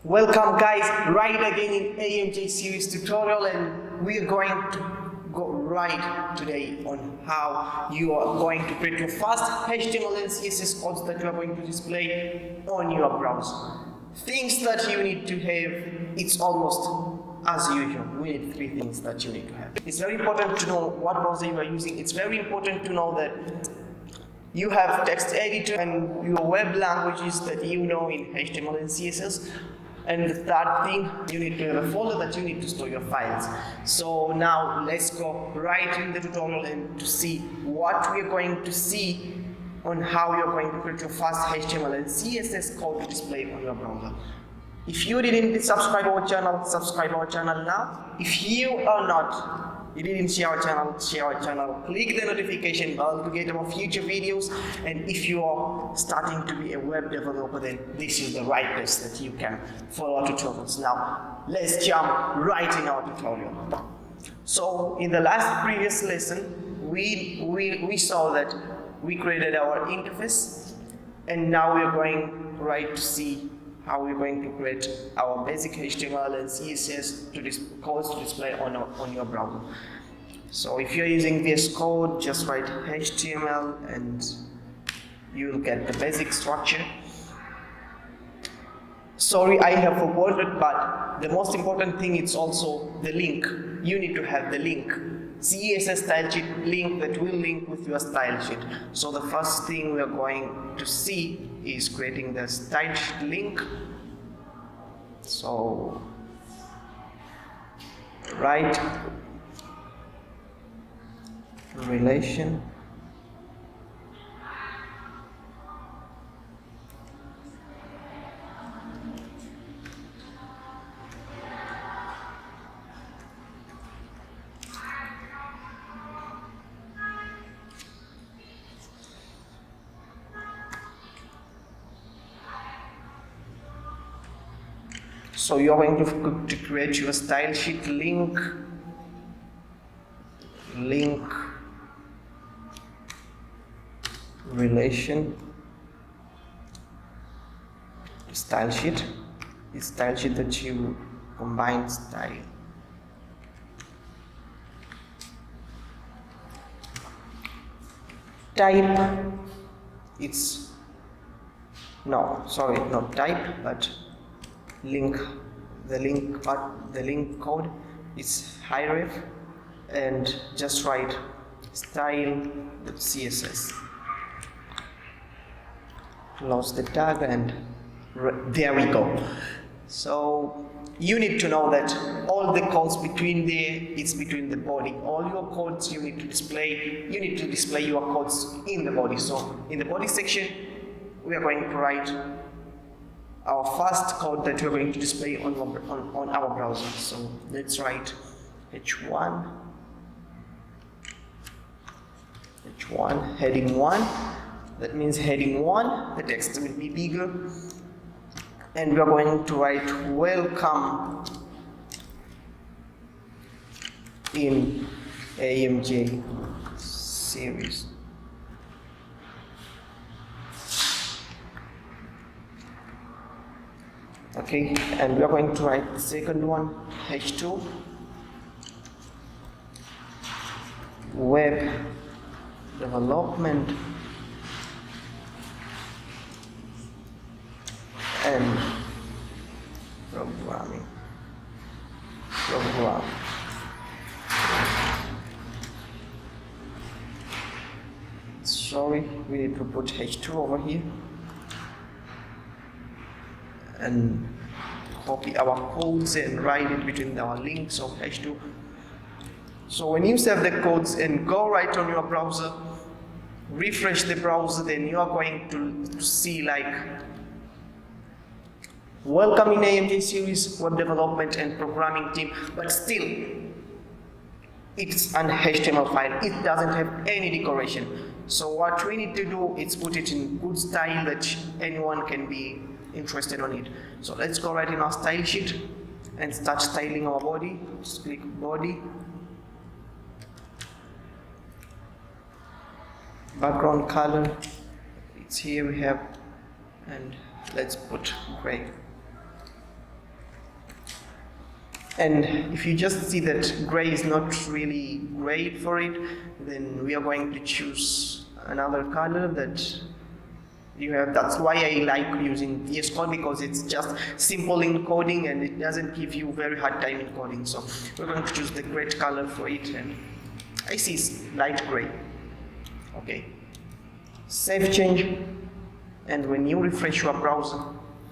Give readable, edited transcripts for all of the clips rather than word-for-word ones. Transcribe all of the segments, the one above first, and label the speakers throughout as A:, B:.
A: Welcome guys, right again in AMJ series tutorial, and we are going to go right today on how you are going to create your first HTML and CSS codes that you are going to display on your browser. Things that you need to have, it's almost as usual. We need three things that you need to have. It's very important to know what browser you are using. It's very important to know that you have text editor and your web languages that you know in HTML and CSS. And the third thing, you need to have a folder that you need to store your files. So now let's go right in the tutorial and to see what we are going to see on how you're going to create your first HTML and CSS code to display on your browser. If you didn't subscribe our channel now. If you are not, you didn't share our channel, click the notification bell to get our future videos. And if you are starting to be a web developer, then this is the right place that you can follow our tutorials. Now, let's jump right in our tutorial. So, in the previous lesson, we saw that we created our interface, and now we are going right to see how we're going to create our basic HTML and CSS codes to display on your browser. So if you're using VS Code, just write HTML and you'll get the basic structure. Sorry, I have forgotten, but the most important thing is also the link. You need to have the link. CSS style sheet link that will link with your style sheet. So the first thing we are going to see is creating the style sheet link. So write relation So you're going to create your style sheet link relation style sheet. It's style sheet that you combine style. Type, it's not type, but link, the link code is href, and just write style.css. Close the tag, and there we go. So you need to know that all the codes between it's between the body. All your codes you need to display your codes in the body. So in the body section, we are going to write our first code that we're going to display on our browser. So let's write h1 heading 1. That means heading 1, the text will be bigger, and we're going to write welcome in AMJ series. Okay, and we are going to write the second one, h2 web development and program. Sorry, we need to put h2 over here and copy our codes and write it between our links of h2. So when you save the codes and go right on your browser, refresh the browser, then you are going to see like welcome in AMJ series, web development and programming team, but still it's an HTML file. It doesn't have any decoration. So what we need to do is put it in good style that anyone can be interested on it. So let's go right in our style sheet and start styling our body. Just click body, background color, it's here we have, and let's put gray. And if you just see that gray is not really great for it, then we are going to choose another color that you have. That's why I like using VS Code, because it's just simple in coding and it doesn't give you very hard time in coding. So we're going to choose the gray color for it, and I see it's light gray. Okay. Save change, and when you refresh your browser,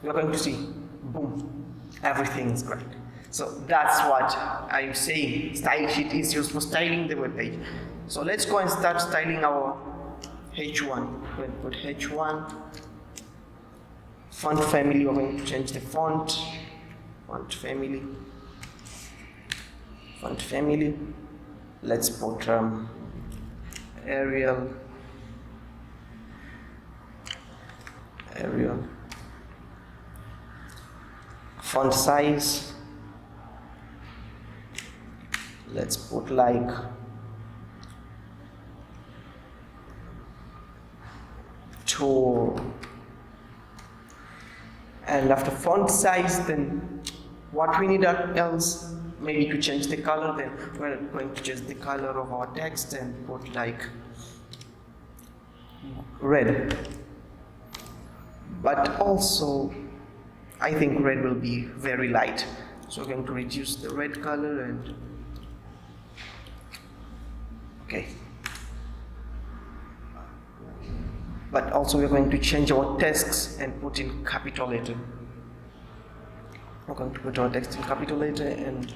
A: you're going to see, boom, everything is great. So that's what I'm saying. Style sheet is used for styling the web page. So let's go and start styling our H1. We'll put H1. Font family, we're going to change the font. Font family. Font family. Let's put Arial. Arial. Font size. Let's put like 2, and after font size, then what we need else, maybe to change the color, then we're going to change the color of our text and put like red. But also, I think red will be very light, so we're going to reduce the red color and okay. But also we're going to change our text and put in capital letter. We're going to put our text in capital letter and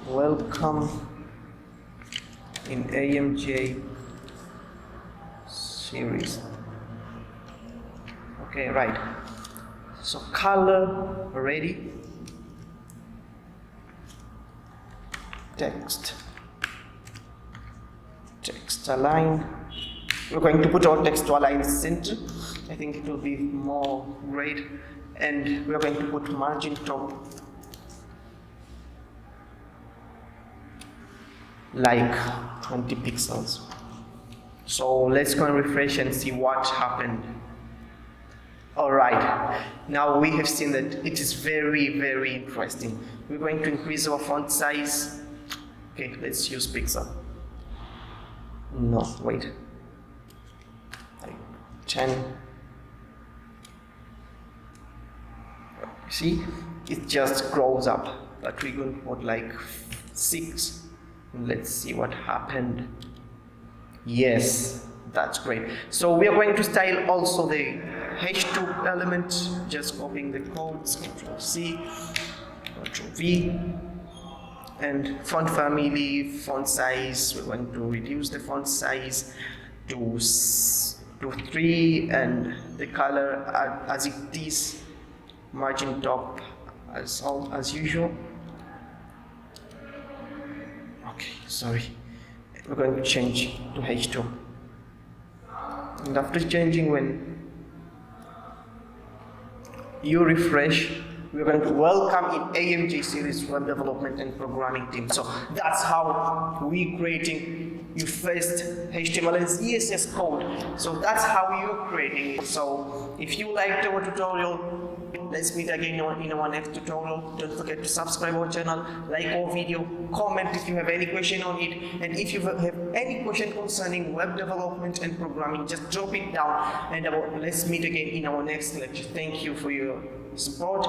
A: welcome in AMJ series. Okay, right. So color ready. Text align. We're going to put our text to align center. I think it will be more great. And we're going to put margin top like 20 pixels. So let's go and refresh and see what happened. Alright, now we have seen that it is very, very interesting. We're going to increase our font size. Okay, let's use pixel. No, wait. 10. See, it just grows up, but we're going to put like 6. Let's see what happened. Yes, that's great. So we are going to style also the H2 element, just copying the codes, Ctrl C, Ctrl V, and font family, font size, we're going to reduce the font size to 3, and the color as it is, margin top as usual. Okay, sorry. We're going to change to H2. And after changing, when you refresh, we're going to welcome in AMJ series web development and programming team. So that's how we creating your first HTML and CSS code. So that's how you're creating it. So if you liked our tutorial, let's meet again in our next tutorial. Don't forget to subscribe our channel, like our video, comment if you have any question on it, and if you have any question concerning web development and programming, just drop it down, and let's meet again in our next lecture. Thank you for your support.